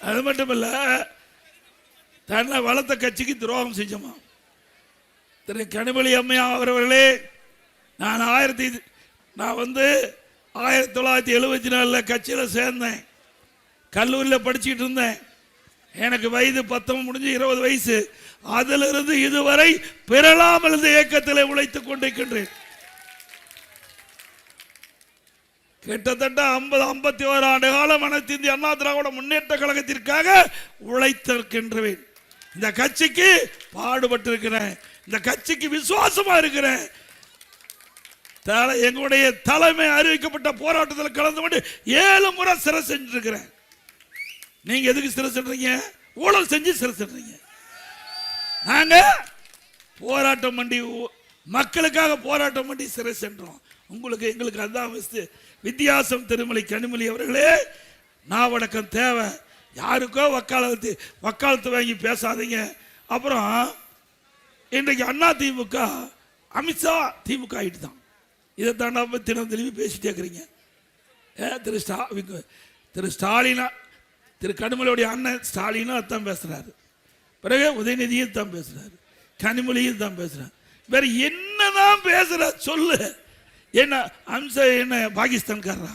அது மட்டும் இல்ல, தன்னை வளர்த்த கட்சிக்கு துரோகம் செஞ்சோமா. திரு கனிமொழி அம்மையா அவர்களே, நான் 1974 கட்சியில் சேர்ந்தேன். கல்லூரியில் படிச்சுட்டு இருந்தேன். எனக்கு வயது 19 முடிஞ்சு 20 வயசு. அதிலிருந்து இதுவரை பெறலாமல் இந்த இயக்கத்தில் உழைத்துக் கொண்டிருக்கின்றேன். கிட்டத்தட்ட 51 ஆண்டு காலம் அனைத்து இந்திய அண்ணா திராவிட முன்னேற்ற கழகத்திற்காக உழைத்திருக்கின்றேன். இந்த கட்சிக்கு பாடுபட்டிருக்கிறேன். இந்த கட்சிக்கு விசுவாசமா இருக்கிறேன். எங்களுடைய தலைமை அறிவிக்கப்பட்ட போராட்டத்தில் கலந்து கொண்டு 7 முறை சிறை செஞ்சிருக்கிறேன். நீங்க எதுக்கு சிறை சென்றீங்க? ஊழல் செஞ்சு சிறை சென்றீங்க. நாங்க போராட்டம் பண்ணி மக்களுக்காக போராட்டம் பண்ணி சிறை சென்றோம். உங்களுக்கு எங்களுக்கு அதான் வித்தியாசம். திருமலை கனிமொழி அவர்களே, நாவடக்கம் தேவை. யாருக்கோ வக்காலத்து வாங்கி பேசாதீங்க. அப்புறம் இன்றைக்கு அண்ணா திமுக, அமித்ஷா திமுக ஆகிட்டு தான். இதை தாண்டா தினம் திரும்பி பேசிட்டே இருக்கிறீங்க. திரு ஸ்டாலினா, திரு கனிமொழியுடைய அண்ணன் ஸ்டாலினும் அதான் பேசுறாரு. பிறகு உதயநிதியும் தான் பேசுறாரு, கனிமொழியும் தான் பேசுறாரு. வேற என்னதான் பேசுற சொல்லு. என்ன அம்சம்? என்ன பாகிஸ்தான்காரா?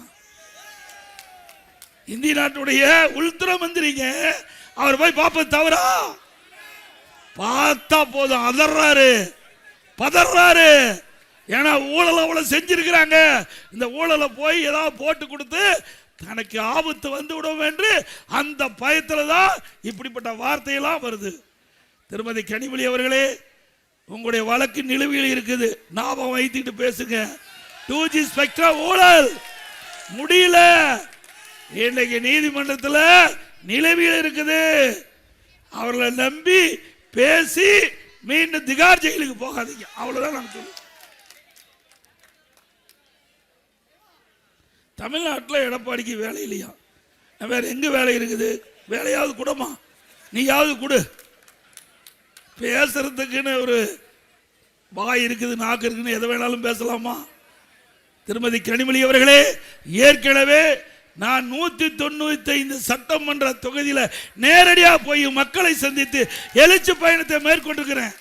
இந்திய நாட்டுடைய உள்துறை மந்திரிங்க. அவர் போய் பார்ப்பது தவறா? பார்த்தா போதும் அதர்றாரு, பதறாரு. ஏன்னா ஊழல் அவ்வளவு செஞ்சிருக்கிறாங்க. இந்த ஊழலை போய் ஏதாவது போட்டு கொடுத்து தனக்கு ஆபத்து வந்து விடும் என்று அந்த பயத்தில் தான் இப்படிப்பட்ட வார்த்தையெல்லாம் வருது. திருமதி கனிமொழி அவர்களே, உங்களுடைய வழக்கு நிலுவையில் இருக்குது. ஞாபகம் வைத்துட்டு பேசுங்க. 2G ஸ்பெக்ட்ரம் ஊழல் முடியல. இன்னைக்கு நீதிமன்றத்தில் நிலுவையில் இருக்குது. அவர்களை நம்பி பேசி மீண்டும் திகார் ஜெயிலுக்கு போகாதீங்க. அவ்வளவுதான் நான் சொல்லுவேன். தமிழ்நாட்டில் எடப்பாடிக்கு வேலை இல்லையா? வேற எங்க வேலை இருக்குது? வேலையாவது கூடமா? நீயாவது கொடு. பேசுறதுக்குன்னு ஒரு வாய் இருக்குது, நாக்கு இருக்குன்னு எதை வேணாலும் பேசலாமா? திருமதி கனிமொழி அவர்களே, ஏற்கனவே நான் 195 சட்டமன்ற தொகுதியில் நேரடியாக போய் மக்களை சந்தித்து எழுச்சி பயணத்தை மேற்கொண்டிருக்கிறேன்.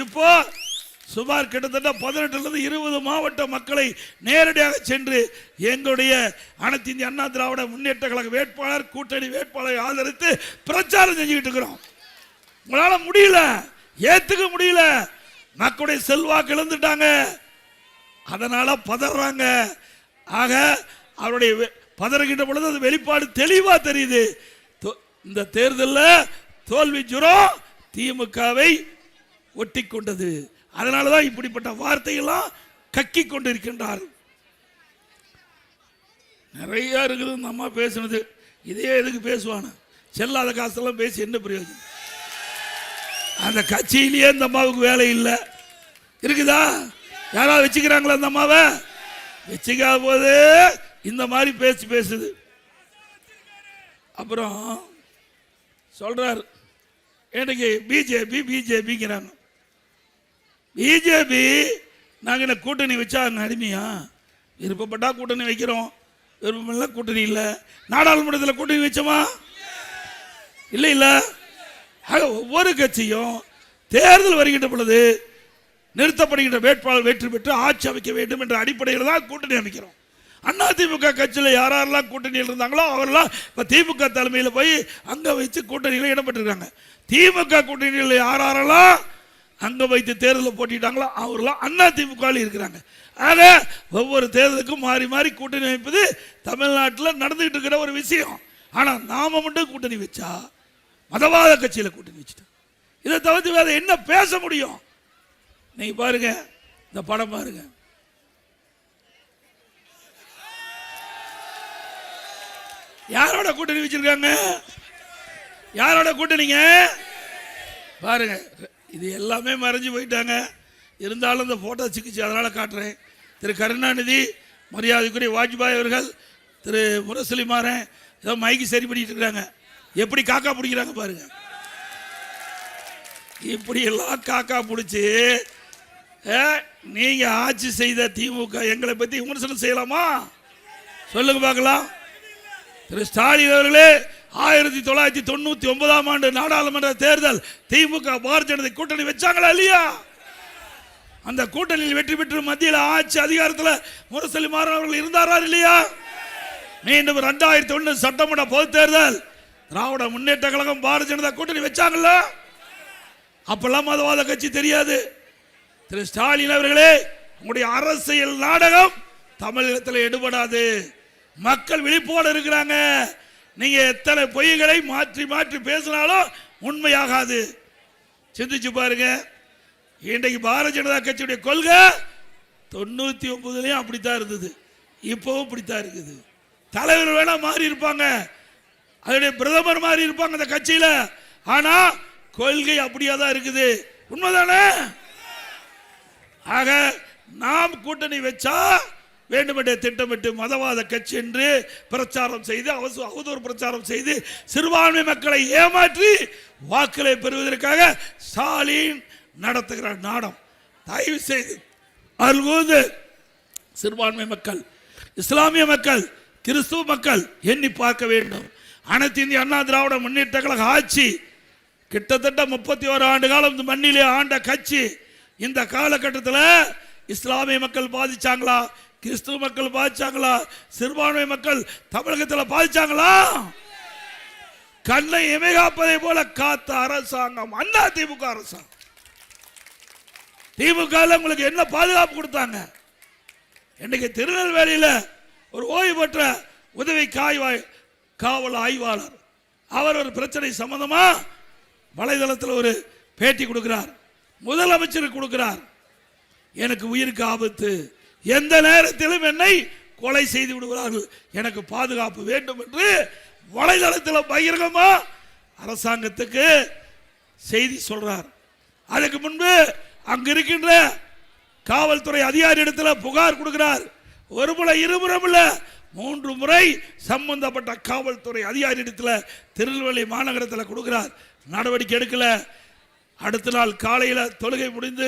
இப்போ சுமார் கிட்டத்தட்ட 18-20 மாவட்ட மக்களை நேரடியாக சென்று எங்களுடைய அனைத்து இந்திய அண்ணா திராவிட முன்னேற்ற கழக வேட்பாளர், கூட்டணி வேட்பாளரை ஆதரித்து பிரச்சாரம் செஞ்சுக்கிட்டு இருக்கிறோம். உங்களால முடியல, ஏத்துக்க முடியல. மக்களுடைய செல்வாக்கு இழந்துட்டாங்க, அதனால பதறாங்க. ஆக அவருடைய பதறுகின்ற பொழுது அது வெளிப்பாடு தெளிவா தெரியுது. இந்த தேர்தலில் தோல்வி ஜுரம் திமுகவை ஒட்டி கொண்டது. அதனாலதான் இப்படிப்பட்ட வார்த்தையெல்லாம் கக்கி கொண்டிருக்கின்றார். நிறைய இருக்குது இந்த அம்மா பேசுனது. இதே எதுக்கு பேசுவான? செல்லாத காசெல்லாம் பேசி என்ன பிரயோஜனம்? அந்த கட்சியிலேயே இந்த அம்மாவுக்கு வேலை இல்லை இருக்குதா? யாராவது வச்சுக்கிறாங்களா அந்த அம்மாவை? வச்சுக்காத போது இந்த மாதிரி பேசுது. அப்புறம் சொல்றாரு, எனக்கு பிஜேபிங்கிறாங்க. பிஜேபி நாங்கள் என்ன கூட்டணி வச்சா அடிமையா? விருப்பப்பட்டா கூட்டணி வைக்கிறோம், விருப்பமில்ல கூட்டணி இல்லை. நாடாளுமன்றத்தில் கூட்டணி வச்சோமா? இல்லை. ஆக ஒவ்வொரு கட்சியும் தேர்தல் வருகின்ற பொழுது நிறுத்தப்படுகின்ற வேட்பாளர் வெற்றி பெற்று ஆட்சி அமைக்க வேண்டும் என்ற அடிப்படையில் தான் கூட்டணி அமைக்கிறோம். அண்ணா திமுக கட்சியில் யாரெல்லாம் கூட்டணியில் இருந்தாங்களோ அவரெல்லாம் இப்போ திமுக தலைமையில் போய் அங்கே வைத்து கூட்டணியில் இடம்பெற்றிருக்காங்க. திமுக கூட்டணியில் யாரெல்லாம் அங்கே வைத்து தேர்தலில் போட்டிட்டாங்களோ அவரெல்லாம் அண்ணா திமுக இருக்கிறாங்க. ஆக ஒவ்வொரு தேர்தலுக்கும் மாறி மாறி கூட்டணி அமைப்பது தமிழ்நாட்டில் நடந்துகிட்டு இருக்கிற ஒரு விஷயம். ஆனால் நாம மட்டும் கூட்டணி வச்சா மதவாத கட்சியில் கூட்டணி வச்சுட்டோம். இதை தவிர்த்து வேற என்ன பேச முடியும்? நீங்க பாருங்க, இந்த படம் பாருங்க. யாரோட கூட்டணி வச்சிருக்காங்க? யாரோட கூட்டணிங்க பாருங்க. இது எல்லாமே மறைஞ்சு போயிட்டாங்க. இருந்தாலும் இந்த போட்டோ சிக்கிச்சு, அதனால காட்டுறேன். திரு கருணாநிதி, மரியாதைக்குரிய வாஜ்பாய் அவர்கள், திரு முரசொலிமாறன் ஏதோ மைக்கு சரி பண்ணிட்டு இருக்கிறாங்க. எப்படி காக்கா பிடிக்கிறாங்க பாருங்க. இப்படி எல்லாம் காக்கா பிடிச்சி நீங்க ஆட்சி செய்த திமுக எங்களை பத்தி விமர்சனம் செய்யலாமா? சொல்லுங்க பார்க்கலாம். திரு ஸ்டாலின் அவர்களே, 1999 நாடாளுமன்ற தேர்தல் திமுக பாரதிய ஜனதா கூட்டணி வச்சாங்களா இல்லையா? அந்த கூட்டணியில் வெற்றி பெற்று மத்தியில் ஆட்சி அதிகாரத்தில் முரசொலி மாறன் அவர்கள் இருந்தாரா இல்லையா? மீண்டும் 2001 சட்டமன்ற பொது தேர்தல் திராவிட முன்னேற்ற கழகம் பாரதிய ஜனதா கூட்டணி வச்சாங்கல்ல? அப்பெல்லாம் மதவாத கட்சி தெரியாது. திரு ஸ்டாலின் அவர்களே, உங்களுடைய அரசியல் நாடகம் தமிழகத்தில் எடுபடாது. மக்கள் விழிப்போடு இருக்கிறாங்க. நீங்க எத்தனை பொய்களை மாற்றி மாற்றி பேசினாலும் உண்மையாகாது. சிந்திச்சு பாருங்க. இன்றைக்கு பாரதிய ஜனதா கட்சியுடைய கொள்கை 99 அப்படித்தான் இருந்தது, இப்பவும் அப்படித்தான் இருக்குது. தலைவர் வேணா மாறி இருப்பாங்க, அதனுடைய பிரதமர் மாறி இருப்பாங்க அந்த கட்சியில, ஆனா கொள்கை அப்படியே தான் இருக்குது. உண்மைதானே? ஆக நாம் கூட்டணி வச்சா வேண்டுமென்றே திட்டமிட்டு மதவாத கட்சி என்று பிரச்சாரம் செய்து அவதூறு பிரச்சாரம் செய்து சிறுபான்மை மக்களை ஏமாற்றி வாக்களை பெறுவதற்காக ஸ்டாலின் நடத்துகிற நாடம். தயவு செய்து அல்கூது சிறுபான்மை மக்கள், இஸ்லாமிய மக்கள், கிறிஸ்துவ மக்கள் எண்ணி பார்க்க வேண்டும். அனைத்து இந்திய அண்ணா திராவிட முன்னேற்ற கழக ஆட்சி கிட்டத்தட்ட 31 ஆண்டு காலம் இந்த மண்ணிலே ஆண்ட கட்சி. இந்த காலகட்டத்தில் இஸ்லாமிய மக்கள் பாதிச்சாங்களா, கிறிஸ்துவ மக்கள் பாதிச்சாங்களா, சிறுபான்மை மக்கள் தமிழகத்தில் பாதிச்சாங்களா? கண்ணை இமைகாப்பதை போல காத்த அரசாங்கம் அண்ணா திமுக அரசாங்கம். திமுக உங்களுக்கு என்ன பாதுகாப்பு கொடுத்தாங்க? இன்னைக்கு திருநெல்வேலியில் ஒரு ஓய்வு பெற்ற உதவி காவல் ஆய்வாளர் அவர் ஒரு பிரச்சனை சம்பந்தமா வலைதளத்தில் ஒரு பேட்டி கொடுக்கிறார். முதலமைச்சருக்கு கொடுக்கிறார். எனக்கு உயிருக்கு ஆபத்து, எந்த நேரத்திலும் என்னை கொலை செய்து விடுகிறார்கள், எனக்கு பாதுகாப்பு வேண்டும் என்று வலைதளத்தில் பகிரங்கமா அரசாங்கத்துக்கு செய்தி சொல்றார். அதுக்கு முன்பு அங்க இருக்கின்ற காவல்துறை அதிகாரி இடத்துல புகார் கொடுக்கிறார். ஒரு முறை, இருமுறை இல்ல, 3 முறை சம்பந்தப்பட்ட காவல்துறை அதிகாரி இடத்துல திருநெல்வேலி மாநகரத்தில் கொடுக்கிறார். நடவடிக்கை எடுக்கல. அடுத்த நாள் காலையில் தொழுகை முடிந்து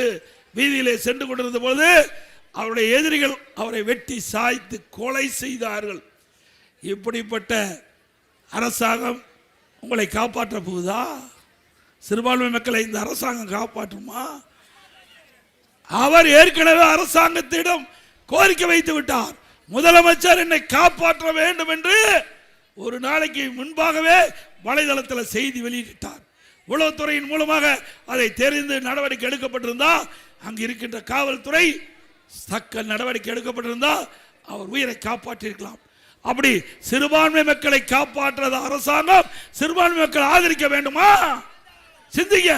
வீதியிலே சென்று கொண்டிருந்த போது அவருடைய எதிரிகள் அவரை வெட்டி சாய்த்து கொலை செய்தார்கள். இப்படிப்பட்ட அரசாங்கம் உங்களை காப்பாற்ற போகுதா? சிறுபான்மை மக்களை இந்த அரசாங்கம் காப்பாற்றுமா? அவர் ஏற்கனவே அரசாங்கத்திடம் கோரிக்கை வைத்து விட்டார். முதலமைச்சர் என்னை காப்பாற்ற வேண்டும் என்று ஒரு நாளைக்கு முன்பாகவே வலைதளத்தில் செய்தி வெளியிட்டார். உளவுத்துறையின் மூலமாக அதை தெரிந்து நடவடிக்கை எடுக்கப்பட்டிருந்தா, அங்கு இருக்கின்ற காவல்துறை தக்க நடவடிக்கை எடுக்கப்பட்டிருந்தா அவர் உயிரை காப்பாற்றிருக்கலாம். அப்படி சிறுபான்மை மக்களை காப்பாற்றாத அரசாங்கம் சிறுபான்மை மக்களை ஆதரிக்க வேண்டுமா? சிந்திக்க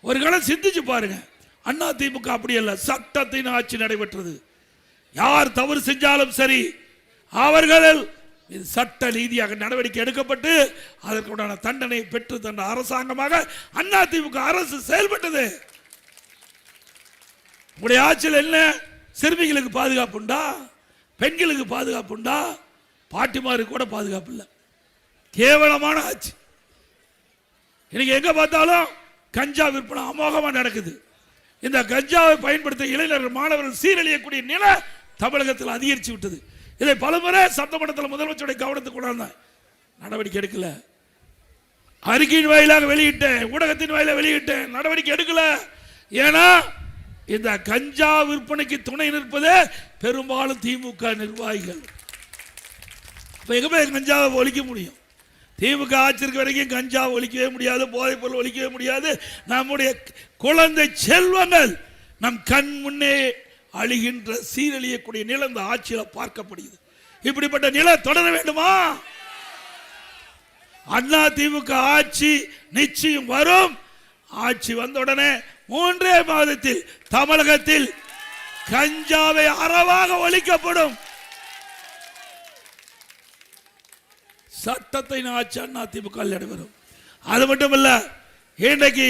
ஒரு கணம் சிந்திச்சு பாருங்க. அண்ணா திமுக அப்படி அல்ல, சட்டத்தின் ஆட்சி நடைபெற்றது. யார் தவறு செஞ்சாலும் சரி அவர்கள் சட்ட ரீதியாக நடவடிக்கை எடுக்கப்பட்டு அதற்குண்டான தண்டனை பெற்று தந்த அரசாங்கமாக அண்ணா திமுக அரசு செயல்பட்டது. உங்களுடைய ஆட்சியில் என்ன சிறுமிகளுக்கு பாதுகாப்பு உண்டா? பெண்களுக்கு பாதுகாப்பு உண்டா? பாட்டிமாருக்கு கூட பாதுகாப்பு இல்லை. கேவலமான ஆட்சி. இன்னைக்கு எங்க பார்த்தாலும் கஞ்சா விற்பனை அமோகமா நடக்குது. இந்த கஞ்சாவை பயன்படுத்த இளைஞர்கள், மாணவர்கள் சீரழியக்கூடிய நிலை தமிழகத்தில் அதிகரித்து விட்டது. இதை பலமுறை சட்டமன்றத்தில் முதலமைச்சருடைய கவனத்துக்கு கொண்டாந்த நடவடிக்கை எடுக்கல. அறிக்கையின் வாயிலாக வெளியிட்டேன், ஊடகத்தின் வாயிலாக வெளியிட்டேன், நடவடிக்கை எடுக்கல. ஏன்னா இந்த கஞ்சா விற்பனைக்கு துணை நிற்பதே பெரும்பாலும் திமுக நிர்வாகிகள். கஞ்சாவை ஒழிக்க முடியும்? திமுக ஆட்சிக்கு வரைக்கும் கஞ்சாவை ஒழிக்கவே முடியாது, போதைப் பொருள் ஒழிக்கவே முடியாது. நம்முடைய குழந்தை செல்வங்கள் நம் கண் முன்னே அழிகின்ற சீரழியக்கூடிய நிலை இந்த ஆட்சியில் பார்க்கப்படுகிறது. இப்படிப்பட்ட நிலை தொடர வேண்டுமா? அண்ணா திமுக ஆட்சி நிச்சயம் வரும். ஆட்சி வந்தவுடனே 3 மாதத்தில் தமிழகத்தில் கஞ்சாவை அறவாக ஒழிக்கப்படும். சட்டத்தின் ஆட்சி அண்ணா திமுக நடைபெறும். அது மட்டுமல்ல, இன்றைக்கு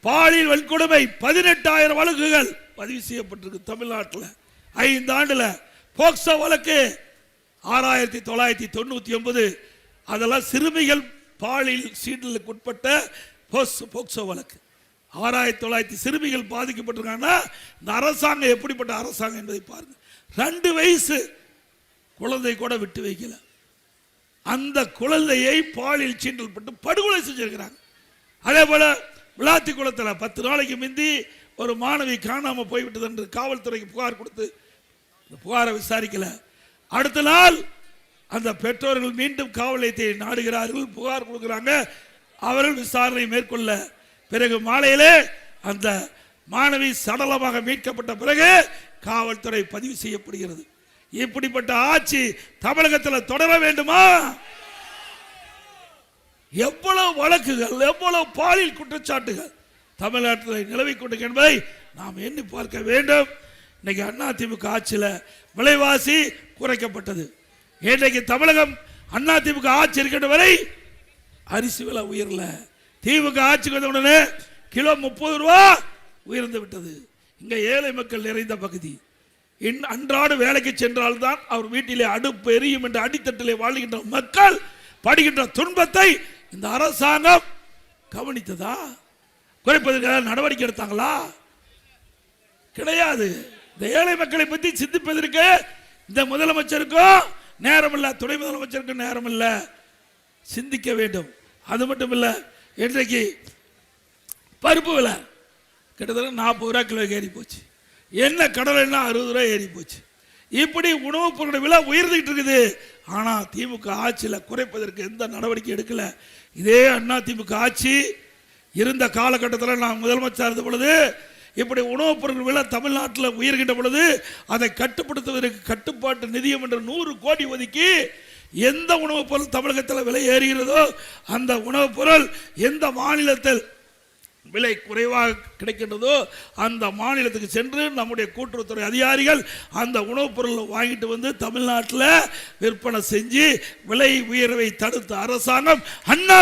பாலியல் வன்கொடுமை 18,000 வழக்குகள் பதிவு செய்யப்பட்டிருக்கு தமிழ்நாட்டில். 5 ஆண்டுல போக்சோ வழக்கு 6,999. அதெல்லாம் சிறுமிகள் பாலியல் சீண்டலுக்கு உட்பட்ட போக்சோ வழக்கு. 6,900 சிறுமிகள் பாதிக்கப்பட்டிருக்காங்கன்னா இந்த அரசாங்கம் எப்படிப்பட்ட அரசாங்கம் என்பதை பாருங்க. 2 வயசு குழந்தை கூட விட்டு வைக்கல. அந்த குழந்தையை பாலியல் சீண்டல் பட்டு படுகொலை செஞ்சிருக்கிறாங்க. அதே போல விளாத்தி குளத்தில் 10 நாளைக்கு முந்தி ஒரு மாணவி காணாம போய்விட்டது என்று காவல்துறைக்கு புகார் கொடுத்து புகாரை விசாரிக்கல. அடுத்த நாள் அந்த பெற்றோர்கள் மீண்டும் காவல் நிலையத்தை நாடுகிறார்கள், புகார் கொடுக்கிறாங்க. அவர்கள் விசாரணை மேற்கொள்ள பிறகு மாலையிலே அந்த மாணவி சடலமாக மீட்கப்பட்ட பிறகு காவல்துறை பதிவு செய்யப்படுகிறது. இப்படிப்பட்ட ஆட்சி தமிழகத்தில் தொடர வேண்டுமா? எவ்வளவு வழக்குகள், எவ்வளவு பாலியல் குற்றச்சாட்டுகள் தமிழ்நாட்டில் நிலவிக் கொண்டு என்பதை நாம் எண்ணி பார்க்க வேண்டும். இன்னைக்கு அதிமுக ஆட்சியில் விலைவாசி குறைக்கப்பட்டது. இன்றைக்கு தமிழகம் அதிமுக ஆட்சி இருக்கின்ற வரை அரிசி விலை உயரல. திமுக ஆட்சிக்கு வந்த உடனே கிலோ 30 ரூபா உயர்ந்து விட்டது. இங்க ஏழை மக்கள் நிறைந்த பகுதி. அன்றாட வேலைக்கு சென்றால்தான் அவர் வீட்டிலே அடுப்பு எரியும் என்ற அடித்தட்டிலே வாழ்கின்ற மக்கள் படுகின்ற துன்பத்தை இந்த அரசாங்கம் கவனித்ததா? குறைப்பதற்காக நடவடிக்கை எடுத்தாங்களா? கிடையாது. இந்த ஏழை மக்களை பற்றி சிந்திப்பதற்கு இந்த முதலமைச்சருக்கும் நேரம் இல்லை, துணை முதலமைச்சருக்கும் நேரம் இல்லை. சிந்திக்க வேண்டும். அது மட்டும் இல்லை, இன்றைக்கு பருப்பு விலை கிட்டத்தட்ட 40 ரூபா கிலோ ஏறி போச்சு. என்ன கடலைன்னா 60 ரூபா ஏறி போச்சு. இப்படி உணவுப் பொருட்கள் விலை உயர்ந்துகிட்டு இருக்குது. ஆனால் திமுக ஆட்சியில் குறைப்பதற்கு எந்த நடவடிக்கை எடுக்கல. இதே அதிமுக ஆட்சி இருந்த காலகட்டத்தில் நான் முதலமைச்சர் இருந்த பொழுது இப்படி உணவுப் பொருட்கள் விலை தமிழ்நாட்டில் உயர்கின்ற பொழுது அதை கட்டுப்படுத்துவதற்கு கட்டுப்பாட்டு நிதியம் என்ற 100 கோடி ஒதுக்கி எந்த உணவுப் பொருள் தமிழகத்தில் விலை ஏறுகிறதோ அந்த உணவுப் பொருள் எந்த மாநிலத்தில் விலை குறைவாக கிடைக்கின்றதோ அந்த மாநிலத்துக்கு சென்று நம்முடைய கூட்டுறவுத்துறை அதிகாரிகள் அந்த உணவுப் பொருளை வாங்கிட்டு வந்து தமிழ்நாட்டில் விற்பனை செஞ்சு விலை உயர்வை தடுத்த அரசாங்கம்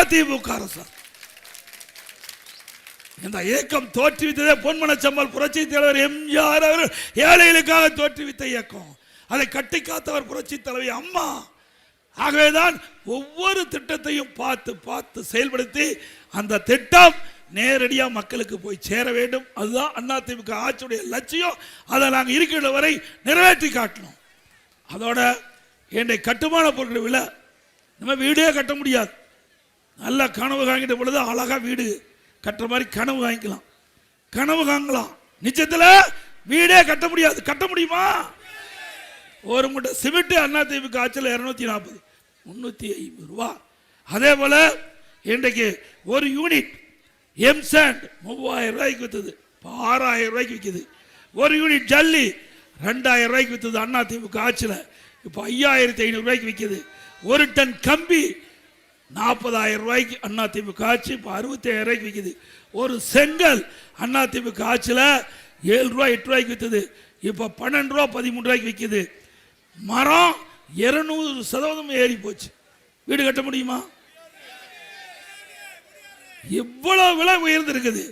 அதிமுக அரசாங்கம். இந்த இயக்கம் தோற்றுவித்ததே பொன்மனச்செம்மல் புரட்சி தலைவர் எம்ஜிஆர் அவர்கள் ஏழைகளுக்காக தோற்றுவித்த இயக்கம். அதை கட்டி காத்தவர் புரட்சி தலைவி அம்மா. ஆகவேதான் ஒவ்வொரு திட்டத்தையும் பார்த்து பார்த்து செயல்படுத்தி அந்த திட்டம் நேரடியாக மக்களுக்கு போய் சேர வேண்டும். அதுதான் அதிமுக ஆட்சியுடைய லட்சியம். அதை நாங்கள் இருக்கின்ற வரை நிறைவேற்றி காட்டணும். அதோட இன்றைய கட்டுமான பொருட்கள் விலை நம்ம வீடே கட்ட முடியாது. நல்ல கனவு வாங்கிட்ட பொழுது அழகா வீடு கட்டுற மாதிரி கனவு வாங்கிக்கலாம், கனவு வாங்கலாம். நிச்சயத்தில் வீடே கட்ட முடியாது. கட்ட முடியுமா? ஒரு மூட்டை சிமெண்ட் அதிமுக ஆட்சியில் 240 350 ரூபா. அதே போல இன்றைக்கு ஒரு யூனிட் எம்சாண்ட் 3000 ரூபாய்க்கு வித்தது, 6000 ரூபாய்க்கு விற்குது. ஒரு யூனிட் ஜல்லி 2000 ரூபாய்க்கு வித்தது அதிமுக ஆட்சியில், இப்போ 5500 ரூபாய்க்கு விற்குது. ஒரு டன் கம்பி 40,000 ரூபாய்க்கு அதிமுக ஆட்சி இப்போ 65,000 ரூபாய்க்கு விற்குது. ஒரு செங்கல் அதிமுக ஆட்சியில் 7 ரூபா 8 ரூபாய்க்கு விற்றது, இப்போ 12 ரூபா 13 ரூபாய்க்கு விற்குது. மரம் 200% ஏறி போச்சு. வீடு கட்ட முடியுமா? இவ்வளவு விலை உயர்ந்திருக்குது.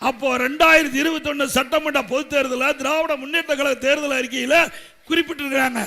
அப்போ 2021 சட்டமன்ற பொதுத் தேர்தலில் திராவிட முன்னேற்ற கழக தேர்தல் அறிக்கையில் குறிப்பிட்டிருக்கிறாங்க.